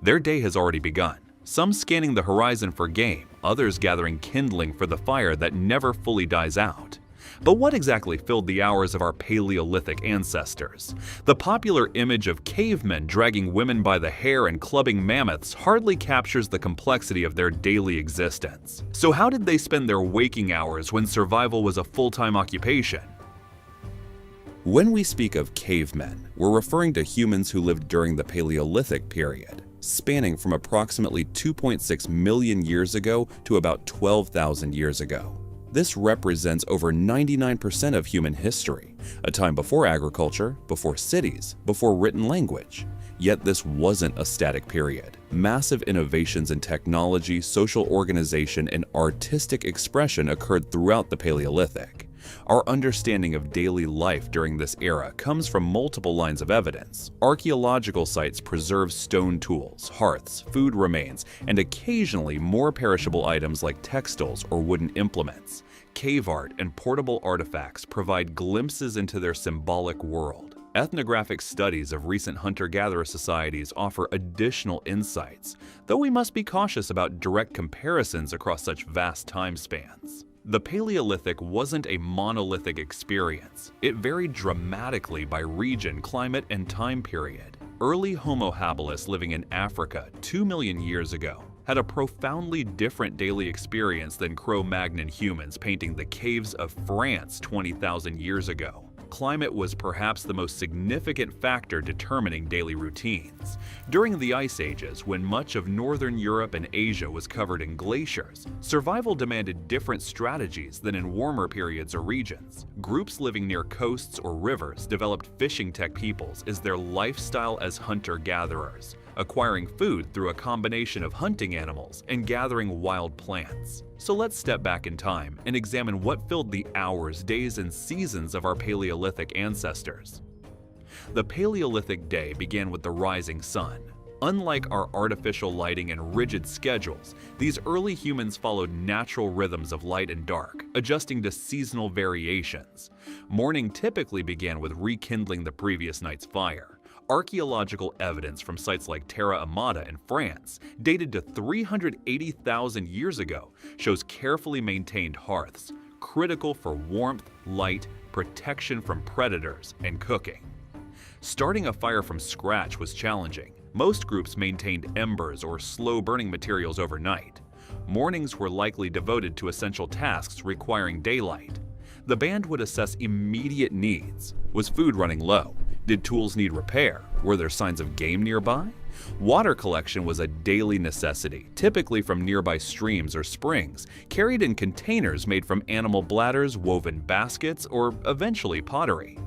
Their day has already begun, some scanning the horizon for game, others gathering kindling for the fire that never fully dies out. But what exactly filled the hours of our Paleolithic ancestors? The popular image of cavemen dragging women by the hair and clubbing mammoths hardly captures the complexity of their daily existence. So how did they spend their waking hours when survival was a full-time occupation? When we speak of cavemen, we're referring to humans who lived during the Paleolithic period, spanning from approximately 2.6 million years ago to about 12,000 years ago. This represents over 99% of human history, a time before agriculture, before cities, before written language. Yet this wasn't a static period. Massive innovations in technology, social organization, and artistic expression occurred throughout the Paleolithic. Our understanding of daily life during this era comes from multiple lines of evidence. Archaeological sites preserve stone tools, hearths, food remains, and occasionally more perishable items like textiles or wooden implements. Cave art and portable artifacts provide glimpses into their symbolic world. Ethnographic studies of recent hunter-gatherer societies offer additional insights, though we must be cautious about direct comparisons across such vast time spans. The Paleolithic wasn't a monolithic experience. It varied dramatically by region, climate, and time period. Early Homo habilis living in Africa 2 million years ago had a profoundly different daily experience than Cro-Magnon humans painting the caves of France 20,000 years ago. Climate was perhaps the most significant factor determining daily routines. During the Ice Ages, when much of northern Europe and Asia was covered in glaciers, survival demanded different strategies than in warmer periods or regions. Groups living near coasts or rivers developed fishing tech peoples as their lifestyle as hunter-gatherers, acquiring food through a combination of hunting animals and gathering wild plants. So let's step back in time and examine what filled the hours, days, and seasons of our Paleolithic ancestors. The Paleolithic day began with the rising sun. Unlike our artificial lighting and rigid schedules, these early humans followed natural rhythms of light and dark, adjusting to seasonal variations. Morning typically began with rekindling the previous night's fire. Archaeological evidence from sites like Terra Amata in France, dated to 380,000 years ago, shows carefully maintained hearths, critical for warmth, light, protection from predators, and cooking. Starting a fire from scratch was challenging. Most groups maintained embers or slow-burning materials overnight. Mornings were likely devoted to essential tasks requiring daylight. The band would assess immediate needs. Was food running low? Did tools need repair? Were there signs of game nearby? Water collection was a daily necessity, typically from nearby streams or springs, carried in containers made from animal bladders, woven baskets, or eventually pottery.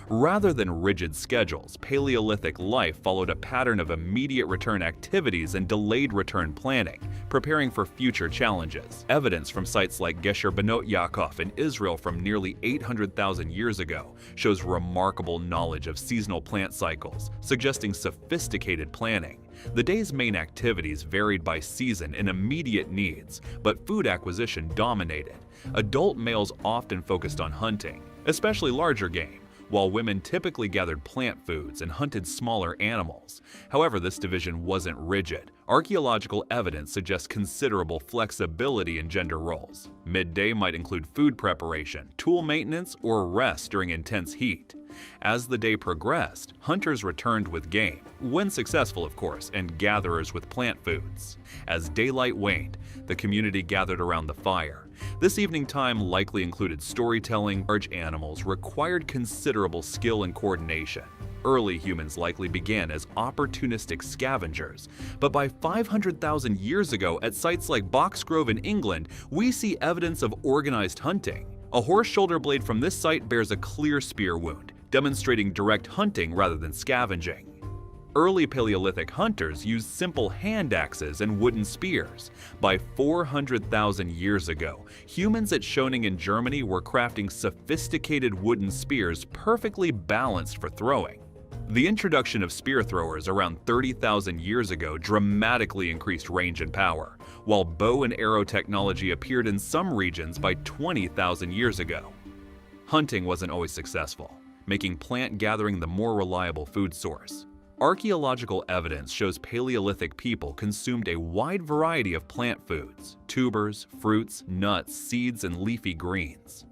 Rather than rigid schedules, Paleolithic life followed a pattern of immediate return activities and delayed return planning, preparing for future challenges. Evidence from sites like Gesher Benot Yaakov in Israel from nearly 800,000 years ago shows remarkable knowledge of seasonal plant cycles, suggesting sophisticated planning. The day's main activities varied by season and immediate needs, but food acquisition dominated. Adult males often focused on hunting, especially larger game, while women typically gathered plant foods and hunted smaller animals. However, this division wasn't rigid. Archaeological evidence suggests considerable flexibility in gender roles. Midday might include food preparation, tool maintenance, or rest during intense heat. As the day progressed, hunters returned with game, when successful of course, and gatherers with plant foods. As daylight waned, the community gathered around the fire. This evening time likely included storytelling. Large animals required considerable skill and coordination. Early humans likely began as opportunistic scavengers, but by 500,000 years ago at sites like Boxgrove in England, we see evidence of organized hunting. A horse shoulder blade from this site bears a clear spear wound, demonstrating direct hunting rather than scavenging. Early Paleolithic hunters used simple hand axes and wooden spears. By 400,000 years ago, humans at Schöning in Germany were crafting sophisticated wooden spears perfectly balanced for throwing. The introduction of spear throwers around 30,000 years ago dramatically increased range and power, while bow and arrow technology appeared in some regions by 20,000 years ago. Hunting wasn't always successful, making plant gathering the more reliable food source. Archaeological evidence shows Paleolithic people consumed a wide variety of plant foods, tubers, fruits, nuts, seeds, and leafy greens.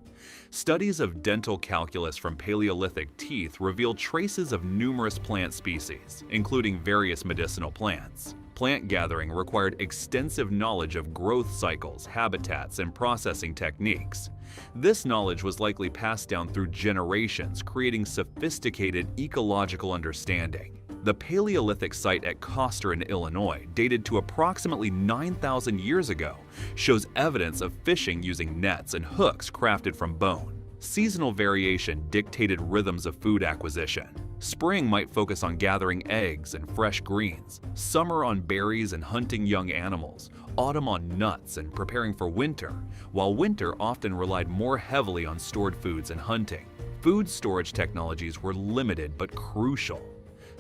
Studies of dental calculus from Paleolithic teeth reveal traces of numerous plant species, including various medicinal plants. Plant gathering required extensive knowledge of growth cycles, habitats, and processing techniques. This knowledge was likely passed down through generations, creating sophisticated ecological understanding. The Paleolithic site at Coster in Illinois, dated to approximately 9,000 years ago, shows evidence of fishing using nets and hooks crafted from bone. Seasonal variation dictated rhythms of food acquisition. Spring might focus on gathering eggs and fresh greens, summer on berries and hunting young animals, autumn on nuts and preparing for winter, while winter often relied more heavily on stored foods and hunting. Food storage technologies were limited but crucial.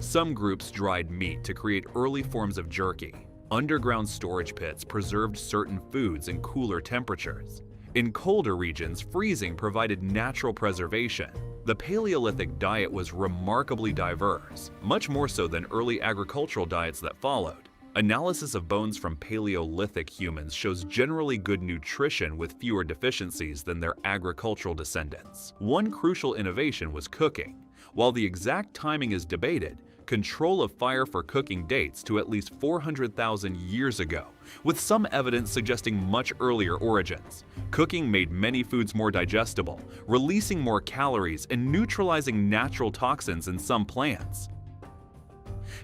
Some groups dried meat to create early forms of jerky. Underground storage pits preserved certain foods in cooler temperatures. In colder regions, freezing provided natural preservation. The Paleolithic diet was remarkably diverse, much more so than early agricultural diets that followed. Analysis of bones from Paleolithic humans shows generally good nutrition with fewer deficiencies than their agricultural descendants. One crucial innovation was cooking. While the exact timing is debated, control of fire for cooking dates to at least 400,000 years ago, with some evidence suggesting much earlier origins. Cooking made many foods more digestible, releasing more calories and neutralizing natural toxins in some plants.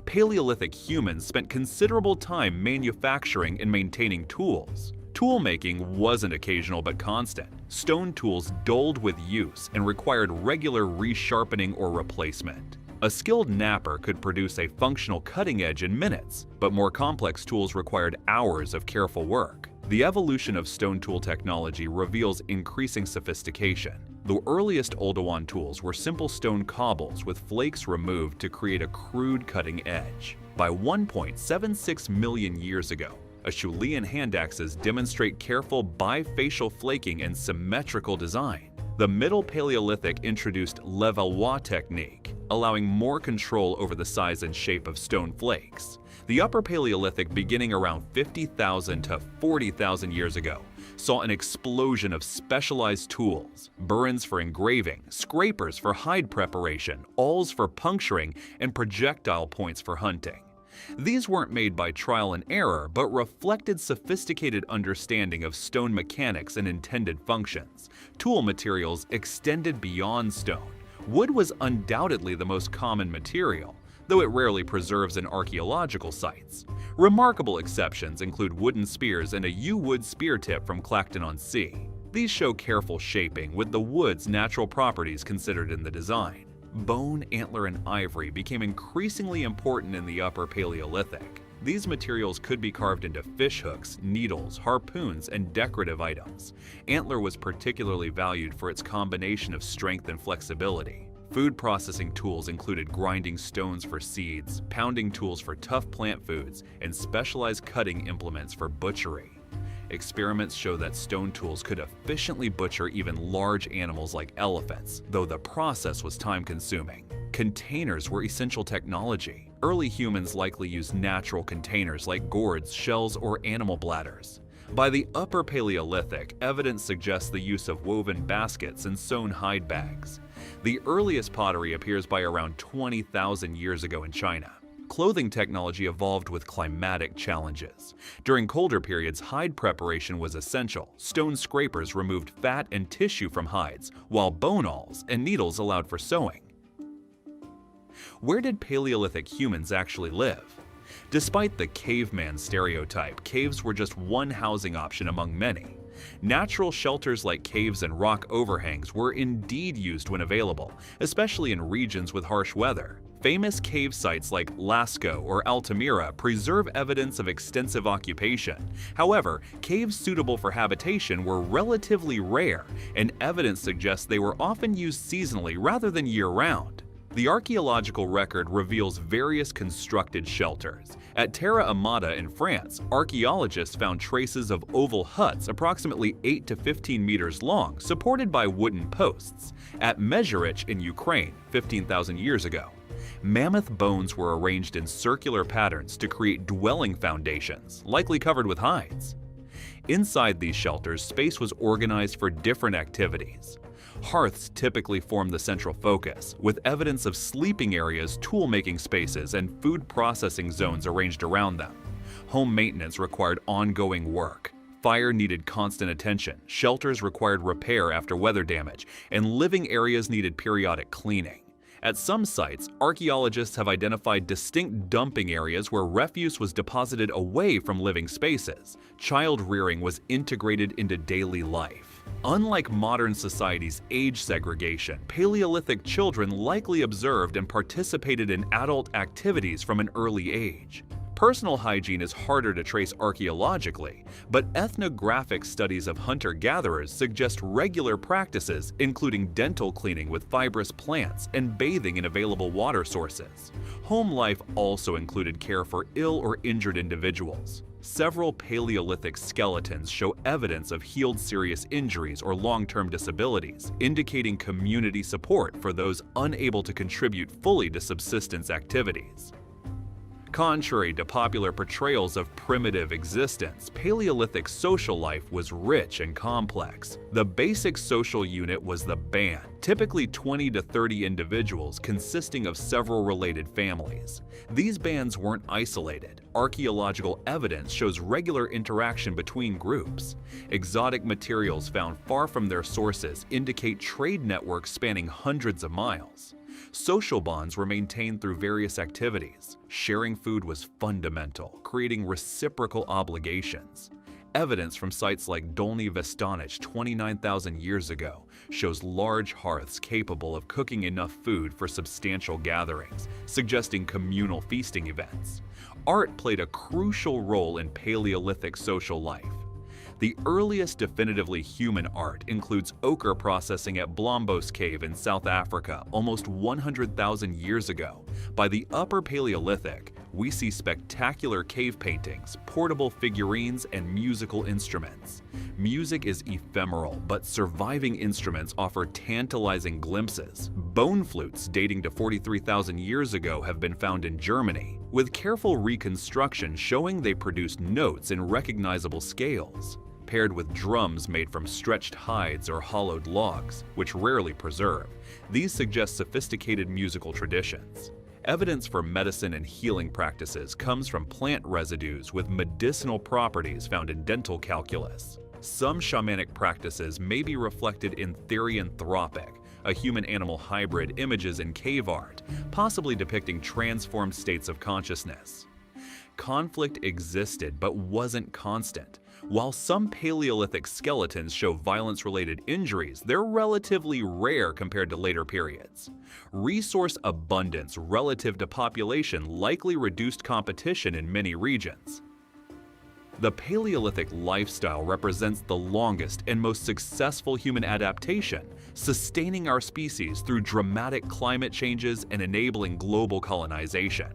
Paleolithic humans spent considerable time manufacturing and maintaining tools. Tool making wasn't occasional but constant. Stone tools dulled with use and required regular resharpening or replacement. A skilled knapper could produce a functional cutting edge in minutes, but more complex tools required hours of careful work. The evolution of stone tool technology reveals increasing sophistication. The earliest Oldowan tools were simple stone cobbles with flakes removed to create a crude cutting edge. By 1.76 million years ago, Acheulean hand axes demonstrate careful bifacial flaking and symmetrical design. The Middle Paleolithic introduced levallois technique, allowing more control over the size and shape of stone flakes. The Upper Paleolithic, beginning around 50,000 to 40,000 years ago, saw an explosion of specialized tools: burins for engraving, scrapers for hide preparation, awls for puncturing, and projectile points for hunting. These weren't made by trial and error, but reflected sophisticated understanding of stone mechanics and intended functions. Tool materials extended beyond stone. Wood was undoubtedly the most common material, though it rarely preserves in archaeological sites. Remarkable exceptions include wooden spears and a yew-wood spear tip from Clacton-on-Sea. These show careful shaping, with the wood's natural properties considered in the design. Bone, antler, and ivory became increasingly important in the Upper Paleolithic. These materials could be carved into fish hooks, needles, harpoons, and decorative items. Antler was particularly valued for its combination of strength and flexibility. Food processing tools included grinding stones for seeds, pounding tools for tough plant foods, and specialized cutting implements for butchery. Experiments show that stone tools could efficiently butcher even large animals like elephants, though the process was time-consuming. Containers were essential technology. Early humans likely used natural containers like gourds, shells, or animal bladders. By the Upper Paleolithic, evidence suggests the use of woven baskets and sewn hide bags. The earliest pottery appears by around 20,000 years ago in China. Clothing technology evolved with climatic challenges. During colder periods, hide preparation was essential. Stone scrapers removed fat and tissue from hides, while bone awls and needles allowed for sewing. Where did Paleolithic humans actually live? Despite the caveman stereotype, caves were just one housing option among many. Natural shelters like caves and rock overhangs were indeed used when available, especially in regions with harsh weather. Famous cave sites like Lascaux or Altamira preserve evidence of extensive occupation. However, caves suitable for habitation were relatively rare, and evidence suggests they were often used seasonally rather than year-round. The archaeological record reveals various constructed shelters. At Terra Amata in France, archaeologists found traces of oval huts approximately 8 to 15 meters long, supported by wooden posts. At Mezhirich in Ukraine, 15,000 years ago, Mammoth bones were arranged in circular patterns to create dwelling foundations, likely covered with hides. Inside these shelters, space was organized for different activities. Hearths typically formed the central focus, with evidence of sleeping areas, tool-making spaces, and food processing zones arranged around them. Home maintenance required ongoing work. Fire needed constant attention, shelters required repair after weather damage, and living areas needed periodic cleaning. At some sites, archaeologists have identified distinct dumping areas where refuse was deposited away from living spaces. Child rearing was integrated into daily life. Unlike modern society's age segregation, Paleolithic children likely observed and participated in adult activities from an early age. Personal hygiene is harder to trace archaeologically, but ethnographic studies of hunter-gatherers suggest regular practices, including dental cleaning with fibrous plants and bathing in available water sources. Home life also included care for ill or injured individuals. Several Paleolithic skeletons show evidence of healed serious injuries or long-term disabilities, indicating community support for those unable to contribute fully to subsistence activities. Contrary to popular portrayals of primitive existence, Paleolithic social life was rich and complex. The basic social unit was the band, typically 20 to 30 individuals consisting of several related families. These bands weren't isolated. Archaeological evidence shows regular interaction between groups. Exotic materials found far from their sources indicate trade networks spanning hundreds of miles. Social bonds were maintained through various activities. Sharing food was fundamental, creating reciprocal obligations. Evidence from sites like Dolny Vestanich 29,000 years ago shows large hearths capable of cooking enough food for substantial gatherings, suggesting communal feasting events. Art played a crucial role in Paleolithic social life. The earliest definitively human art includes ochre processing at Blombos Cave in South Africa almost 100,000 years ago. By the Upper Paleolithic, we see spectacular cave paintings, portable figurines, and musical instruments. Music is ephemeral, but surviving instruments offer tantalizing glimpses. Bone flutes dating to 43,000 years ago have been found in Germany, with careful reconstruction showing they produced notes in recognizable scales. Paired with drums made from stretched hides or hollowed logs, which rarely preserve, these suggest sophisticated musical traditions. Evidence for medicine and healing practices comes from plant residues with medicinal properties found in dental calculus. Some shamanic practices may be reflected in therianthropic, a human-animal hybrid images in cave art, possibly depicting transformed states of consciousness. Conflict existed but wasn't constant. While some Paleolithic skeletons show violence-related injuries, they're relatively rare compared to later periods. Resource abundance relative to population likely reduced competition in many regions. The Paleolithic lifestyle represents the longest and most successful human adaptation, sustaining our species through dramatic climate changes and enabling global colonization.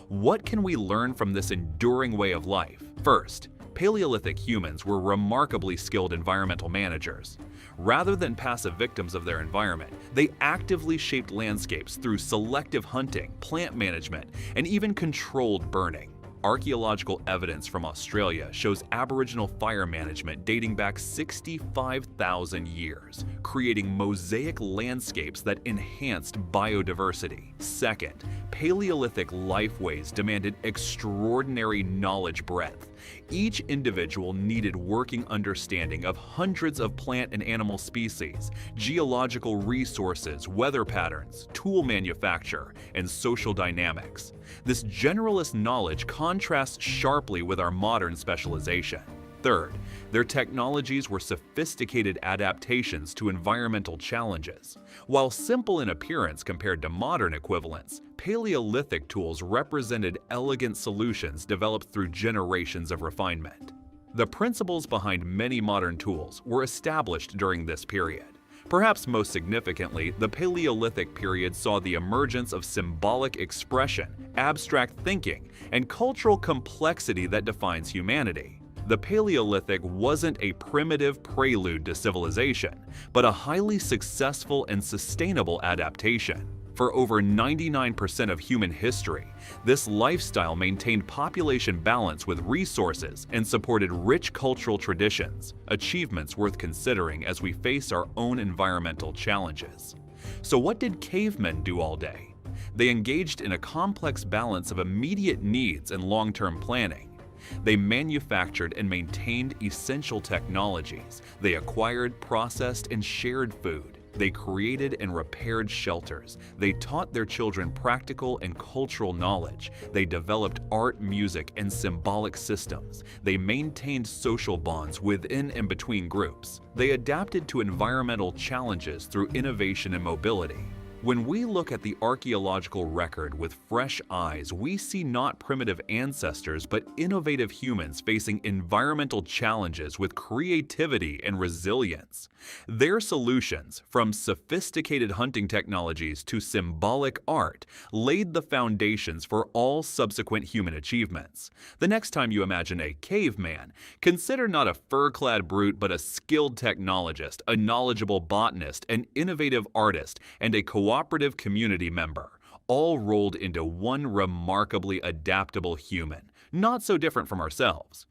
What can we learn from this enduring way of life? First, Paleolithic humans were remarkably skilled environmental managers. Rather than passive victims of their environment, they actively shaped landscapes through selective hunting, plant management, and even controlled burning. Archaeological evidence from Australia shows Aboriginal fire management dating back 65,000 years, creating mosaic landscapes that enhanced biodiversity. Second, Paleolithic lifeways demanded extraordinary knowledge breadth. Each individual needed working understanding of hundreds of plant and animal species, geological resources, weather patterns, tool manufacture, and social dynamics. This generalist knowledge contrasts sharply with our modern specialization. Third, their technologies were sophisticated adaptations to environmental challenges. While simple in appearance compared to modern equivalents, Paleolithic tools represented elegant solutions developed through generations of refinement. The principles behind many modern tools were established during this period. Perhaps most significantly, the Paleolithic period saw the emergence of symbolic expression, abstract thinking, and cultural complexity that defines humanity. The Paleolithic wasn't a primitive prelude to civilization, but a highly successful and sustainable adaptation. For over 99% of human history, this lifestyle maintained population balance with resources and supported rich cultural traditions, achievements worth considering as we face our own environmental challenges. So what did cavemen do all day? They engaged in a complex balance of immediate needs and long-term planning. They manufactured and maintained essential technologies. They acquired, processed, and shared food. They created and repaired shelters. They taught their children practical and cultural knowledge. They developed art, music, and symbolic systems. They maintained social bonds within and between groups. They adapted to environmental challenges through innovation and mobility. When we look at the archaeological record with fresh eyes, we see not primitive ancestors but innovative humans facing environmental challenges with creativity and resilience. Their solutions, from sophisticated hunting technologies to symbolic art, laid the foundations for all subsequent human achievements. The next time you imagine a caveman, consider not a fur-clad brute but a skilled technologist, a knowledgeable botanist, an innovative artist, and a cooperative community member, all rolled into one remarkably adaptable human, not so different from ourselves.